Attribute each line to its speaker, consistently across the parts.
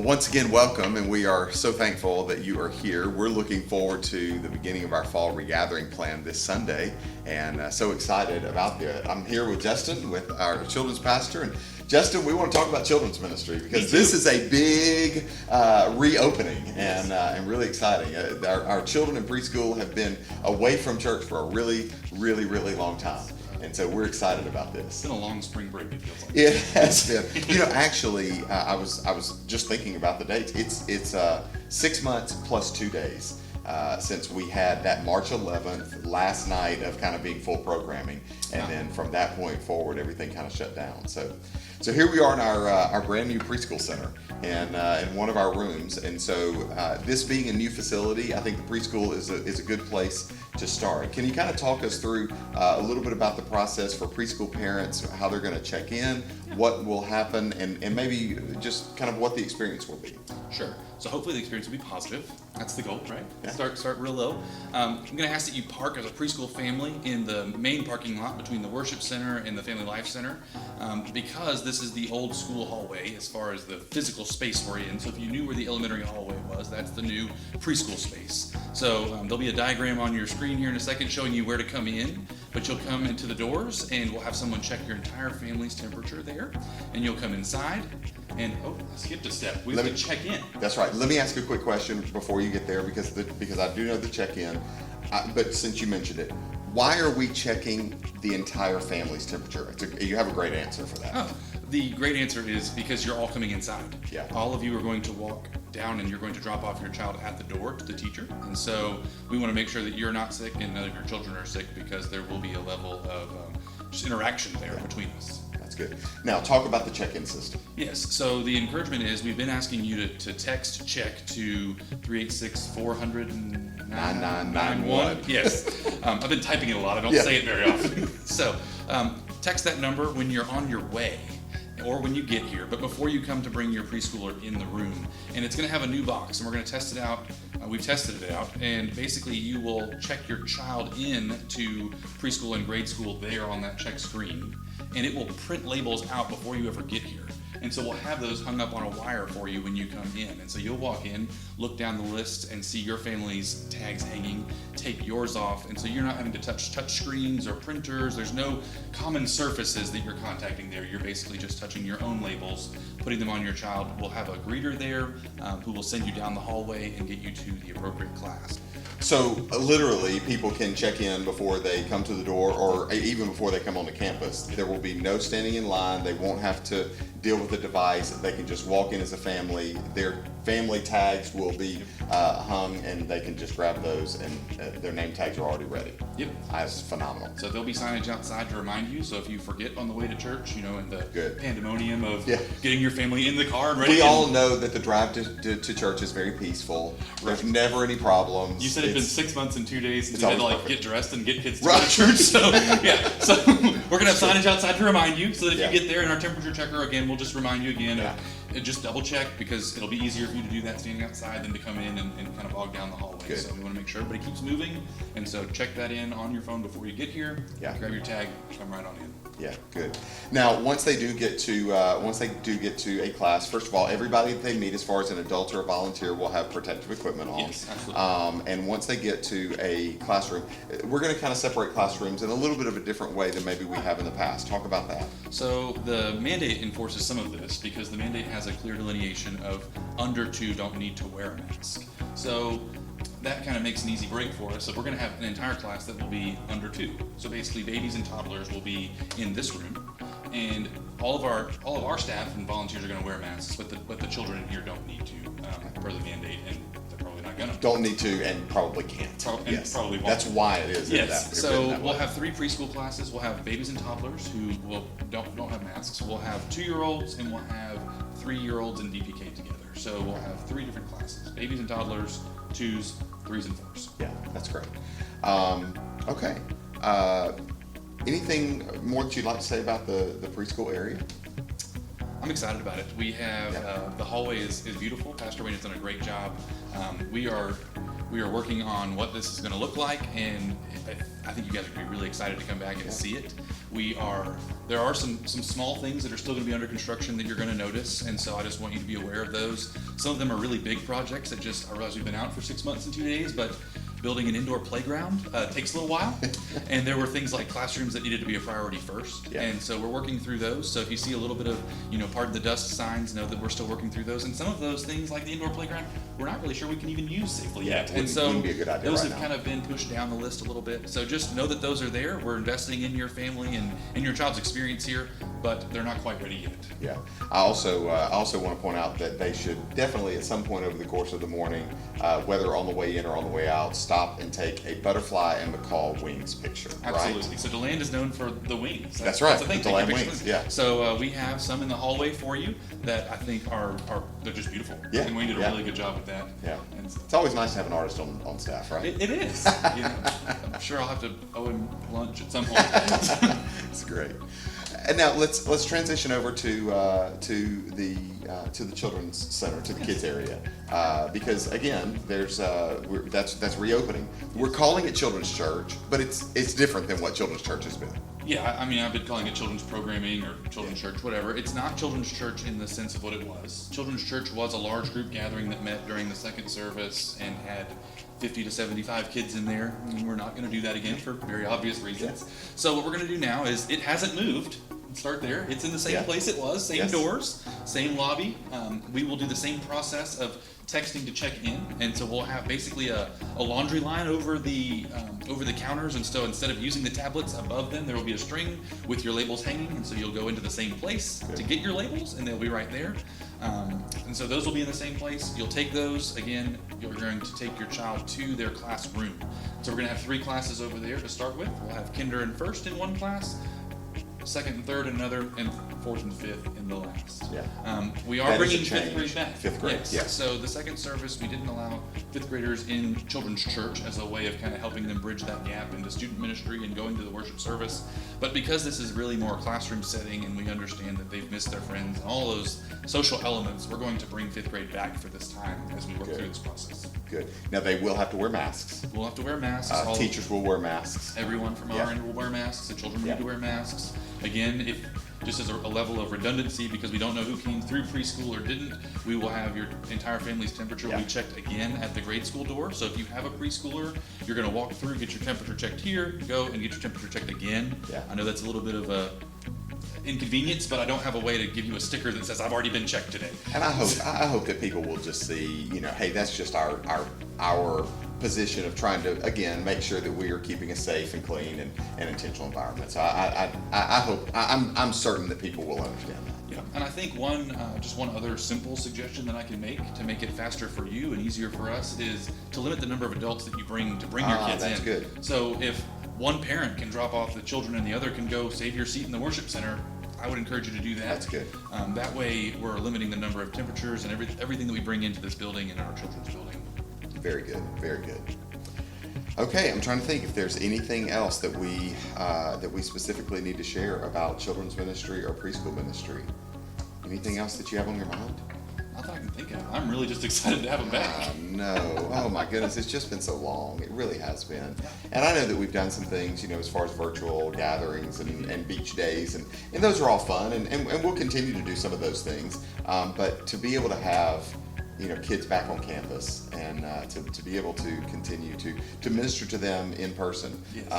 Speaker 1: Once again, welcome, and we are so thankful that you are here. We're looking forward to the beginning of our fall regathering plan this Sunday, and so excited about it. I'm here with Justin, with our children's pastor, and Justin, we want to talk about children's ministry because this is a big reopening and really exciting. Our children in preschool have been away from church for a really long time. And so we're excited about this.
Speaker 2: It's been a long spring break, it feels like.
Speaker 1: It has been. Actually, I was just thinking about the dates. It's 6 months plus 2 days since we had that March 11th last night of kind of being full programming, and then from that point forward, everything kind of shut down. So here we are in our brand new preschool center and in one of our rooms. And so this being a new facility, I think the preschool is a good place to start. Can you kind of talk us through a little bit about the process for preschool parents, how they're going to check in, what will happen, and maybe just kind of what the experience will be?
Speaker 2: Sure. So hopefully the experience will be positive. That's the goal, right?
Speaker 1: Yeah.
Speaker 2: Start real low. I'm going to ask that you park as a preschool family in the main parking lot between the worship center and the family life center, because this is the old school hallway as far as the physical space we're in. So if you knew where the elementary hallway was, that's the new preschool space. So there'll be a diagram on your screen here in a second showing you where to come in, but you'll come into the doors and we'll have someone check your entire family's temperature there, and you'll come inside and I skipped a step. We have to check in.
Speaker 1: That's right. Let me ask you a quick question before you get there, because I do know the check-in, but since you mentioned it, why are we checking the entire family's temperature? You have a great answer for that.
Speaker 2: Oh, the great answer is because you're all coming inside.
Speaker 1: Yeah.
Speaker 2: All of you are going to walk down and you're going to drop off your child at the door to the teacher. And so we want to make sure that you're not sick and none of your children are sick, because there will be a level of just interaction there between us.
Speaker 1: That's good. Now talk about the check-in system.
Speaker 2: Yes, so the encouragement is we've been asking you to text check to 386-400-9991. Yes, I've been typing it a lot. I don't say it very often. So text that number when you're on your way or when you get here, but before you come to bring your preschooler in the room. And it's going to have a new box, and we're going to test it out. We've tested it out, and basically you will check your child in to preschool and grade school there on that check screen, and it will print labels out before you ever get here. And so we'll have those hung up on a wire for you when you come in. And so you'll walk in, look down the list, and see your family's tags hanging, take yours off. And so you're not having to touch screens or printers. There's no common surfaces that you're contacting there. You're basically just touching your own labels, putting them on your child. We'll have a greeter there who will send you down the hallway and get you to the appropriate class.
Speaker 1: So literally, people can check in before they come to the door, or even before they come onto campus. There will be no standing in line. They won't have to deal with the device. They can just walk in as a family. Their family tags will be hung, and they can just grab those, and their name tags are already ready.
Speaker 2: Yep.
Speaker 1: That's phenomenal.
Speaker 2: So there'll be signage outside to remind you. So if you forget on the way to church, in the pandemonium of getting your family in the car and ready.
Speaker 1: We all know that the drive to church is very peaceful. There's never any problems.
Speaker 2: You said it's been 6 months and 2 days since you had to get dressed and get kids to
Speaker 1: right.
Speaker 2: church. So so we're gonna have signage outside to remind you, so that if you get there and our temperature checker again, we'll just remind you again. Just double check, because it'll be easier for you to do that standing outside than to come in and kind of bog down the hallway.
Speaker 1: Good.
Speaker 2: So we want to make sure everybody keeps moving, and so check that in on your phone before you get here. Grab your tag, come right on in.
Speaker 1: Yeah, good. Now, once they do get to a class, first of all, everybody that they meet, as far as an adult or a volunteer, will have protective equipment on.
Speaker 2: Yes, absolutely.
Speaker 1: And once they get to a classroom, we're going to kind of separate classrooms in a little bit of a different way than maybe we have in the past. Talk about that.
Speaker 2: So the mandate enforces some of this, because the mandate has a clear delineation of under 2 don't need to wear a mask. So that kind of makes an easy break for us. So we're going to have an entire class that will be under 2. So basically, babies and toddlers will be in this room, and all of our staff and volunteers are going to wear masks, but the children in here don't need to per the mandate, and they're probably not going to.
Speaker 1: Don't need to, and probably can't.
Speaker 2: Probably won't.
Speaker 1: That's why it is.
Speaker 2: Yes. So we'll have 3 preschool classes. We'll have babies and toddlers who don't have masks. We'll have 2-year-olds, and we'll have 3-year-olds and DPK together. So we'll have 3 different classes: babies and toddlers, 2s, 3s, and 4s.
Speaker 1: Yeah, that's great. Okay. Anything more that you'd like to say about the preschool area?
Speaker 2: I'm excited about it. We have the hallway is beautiful. Pastor Wayne has done a great job. We are We are working on what this is going to look like, and I think you guys are going to be really excited to come back and see it. There are some small things that are still going to be under construction that you're going to notice, and so I just want you to be aware of those. Some of them are really big projects that I realize we've been out for 6 months and 2 days, but building an indoor playground takes a little while, and there were things like classrooms that needed to be a priority first, and so we're working through those. So if you see a little bit of, pardon the dust signs, know that we're still working through those. And some of those things, like the indoor playground, we're not really sure we can even use safely yet. And so
Speaker 1: wouldn't be a good idea
Speaker 2: those
Speaker 1: right
Speaker 2: have
Speaker 1: now.
Speaker 2: kind of been pushed down the list a little bit. So just know that those are there. We're investing in your family and in your child's experience here, but they're not quite ready yet.
Speaker 1: Yeah. I also want to point out that they should definitely at some point over the course of the morning, whether on the way in or on the way out, stop and take a butterfly and macaw wings picture.
Speaker 2: Absolutely.
Speaker 1: Right?
Speaker 2: So DeLand is known for the wings.
Speaker 1: That's right.
Speaker 2: the thing.
Speaker 1: DeLand
Speaker 2: Take your
Speaker 1: wings.
Speaker 2: pictures.
Speaker 1: Yeah.
Speaker 2: So we have some in the hallway for you that I think are they're just beautiful.
Speaker 1: Yeah.
Speaker 2: And we did a really good job with that.
Speaker 1: Yeah.
Speaker 2: And so,
Speaker 1: It's always nice to have an artist on staff, right?
Speaker 2: it is. I'm sure I'll have to owe him lunch at some point.
Speaker 1: It's great. And now let's transition over to the children's center, to the kids area, because again, that's reopening. We're calling it Children's Church, but it's different than what Children's Church has been.
Speaker 2: Yeah, I mean, I've been calling it children's programming or children's church, whatever. It's not children's church in the sense of what it was. Children's church was a large group gathering that met during the second service and had 50 to 75 kids in there. And we're not going to do that again for very obvious reasons.
Speaker 1: Yeah.
Speaker 2: So what we're going to do now is, it hasn't moved. Start there. It's in the same place it was, same doors, same lobby. We will do the same process of texting to check in, and so we'll have basically a laundry line over the counters, and so instead of using the tablets above them, there will be a string with your labels hanging, and so you'll go into the same place to get your labels, and they'll be right there. And so those will be in the same place. You'll take those, again, you're going to take your child to their classroom. So we're going to have 3 classes over there to start with. We'll have kinder and first in one class, second and third in another, and fourth and fifth in the last.
Speaker 1: Yeah.
Speaker 2: We are
Speaker 1: That is a
Speaker 2: bringing fifth grade
Speaker 1: change.
Speaker 2: back.
Speaker 1: Fifth grade, yes.
Speaker 2: So the second service, we didn't allow fifth graders in children's church as a way of kind of helping them bridge that gap into student ministry and going to the worship service. But because this is really more a classroom setting, and we understand that they've missed their friends and all those social elements, we're going to bring fifth grade back for this time as we work through this process.
Speaker 1: Good. Now they will have to wear masks.
Speaker 2: We'll have to wear masks.
Speaker 1: Teachers will wear masks.
Speaker 2: Everyone from our end will wear masks. The children will need to wear masks. Again, if just as a level of redundancy, because we don't know who came through preschool or didn't, we will have your entire family's temperature be checked again at the grade school door. So if you have a preschooler, you're going to walk through, get your temperature checked here, go and get your temperature checked again.
Speaker 1: Yeah.
Speaker 2: I know that's a little bit of a inconvenience, but I don't have a way to give you a sticker that says I've already been checked today.
Speaker 1: And I hope that people will just see, hey, that's just our position of trying to, again, make sure that we are keeping a safe and clean and intentional environment. So I'm certain that people will understand that.
Speaker 2: Yeah, and I think one other simple suggestion that I can make to make it faster for you and easier for us is to limit the number of adults that you bring your kids in.
Speaker 1: That's good.
Speaker 2: So if one parent can drop off the children and the other can go save your seat in the worship center, I would encourage you to do that.
Speaker 1: That's good.
Speaker 2: That way we're limiting the number of temperatures and everything that we bring into this building and our children's building.
Speaker 1: Very good, very good. Okay, I'm trying to think if there's anything else that we specifically need to share about children's ministry or preschool ministry. Anything else that you have on your mind?
Speaker 2: Not that I can think of. I'm really just excited to have them back.
Speaker 1: No. Oh my goodness, it's just been so long. It really has been. And I know that we've done some things, as far as virtual gatherings and beach days, and those are all fun, and we'll continue to do some of those things. But to be able to have kids back on campus and to be able to continue to minister to them in person.
Speaker 2: Yes.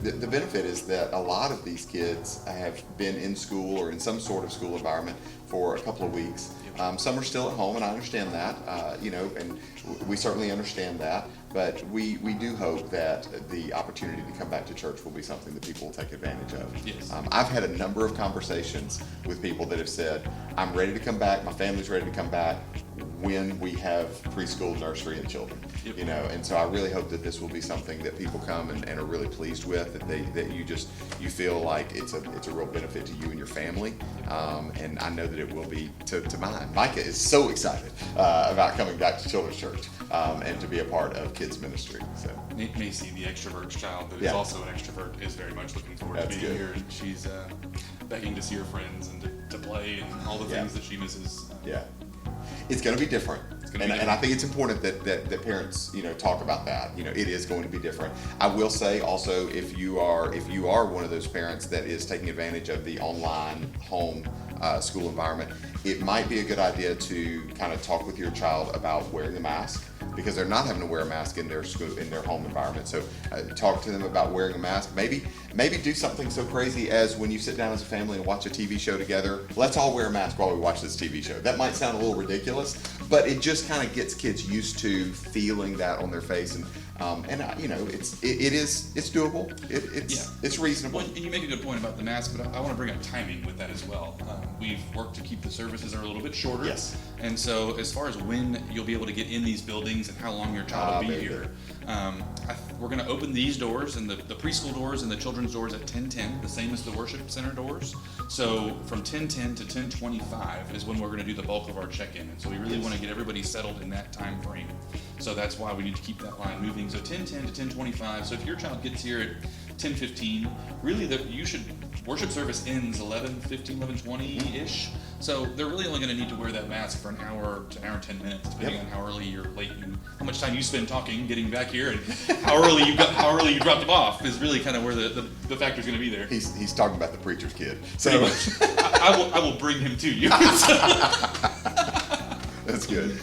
Speaker 1: The benefit is that a lot of these kids have been in school or in some sort of school environment for a couple of weeks. Some are still at home, and I understand that, and we certainly understand that. But we do hope that the opportunity to come back to church will be something that people will take advantage of.
Speaker 2: Yes.
Speaker 1: I've had a number of conversations with people that have said, I'm ready to come back, my family's ready to come back when we have preschool, nursery, and children.
Speaker 2: Yep.
Speaker 1: And so I really hope that this will be something that people come and are really pleased with, that you feel like it's a real benefit to you and your family. And I know that it will be to mine. Micah is so excited about coming back to Children's Church and to be a part of kids ministry. So
Speaker 2: Macy, the extrovert child that is also an extrovert, is very much looking forward to being here, and she's begging to see her friends and to play and all the things that she misses.
Speaker 1: It's going to be different.
Speaker 2: gonna be
Speaker 1: And I think it's important that parents, talk about that. It is going to be different. I will say also, if you are one of those parents that is taking advantage of the online home school environment, it might be a good idea to kind of talk with your child about wearing a mask, because they're not having to wear a mask in their school, in their home environment. So talk to them about wearing a mask. Maybe do something so crazy as when you sit down as a family and watch a TV show together, let's all wear a mask while we watch this TV show. That might sound a little ridiculous, but it just kind of gets kids used to feeling that on their face, and it's doable. It's reasonable.
Speaker 2: Well, and you make a good point about the mask, but I want to bring up timing with that as well. We've worked to keep the services are a little bit shorter.
Speaker 1: Yes.
Speaker 2: And so as far as when you'll be able to get in these buildings and how long your child will be here, we're going to open these doors, and the preschool doors and the children's doors at 10:10, the same as the worship center doors. So from 10:10 to 10:25 is when we're going to do the bulk of our check-in. And so we really want to get everybody settled in that time frame. So that's why we need to keep that line moving. So 10:10 to 10:25. So if your child gets here at 10:15, really worship service ends 11:15, 11:20-ish. So they're really only going to need to wear that mask for an hour to an hour and 10 minutes, depending on how early you're late and how much time you spend talking, getting back here, and how early you dropped them off is really kind of where the factor's going to be there.
Speaker 1: He's talking about the preacher's kid. So
Speaker 2: I will bring him to you.
Speaker 1: That's good.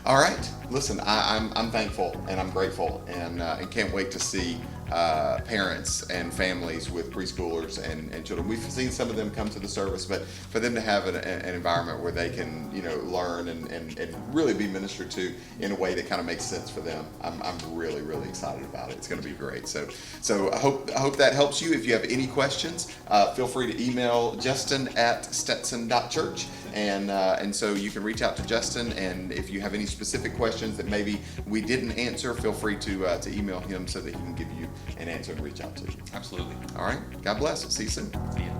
Speaker 1: All right. Listen, I'm thankful and I'm grateful, and can't wait to see parents and families with preschoolers and children. We've seen some of them come to the service, but for them to have an environment where they can learn and really be ministered to in a way that kind of makes sense for them, I'm really, really excited about it. It's going to be great. So I hope that helps you. If you have any questions, feel free to email Justin@stetson.church. And so you can reach out to Justin, and if you have any specific questions that maybe we didn't answer, feel free to email him so that he can give you an answer and reach out to you.
Speaker 2: Absolutely.
Speaker 1: All right. God bless. See you soon.
Speaker 2: See ya.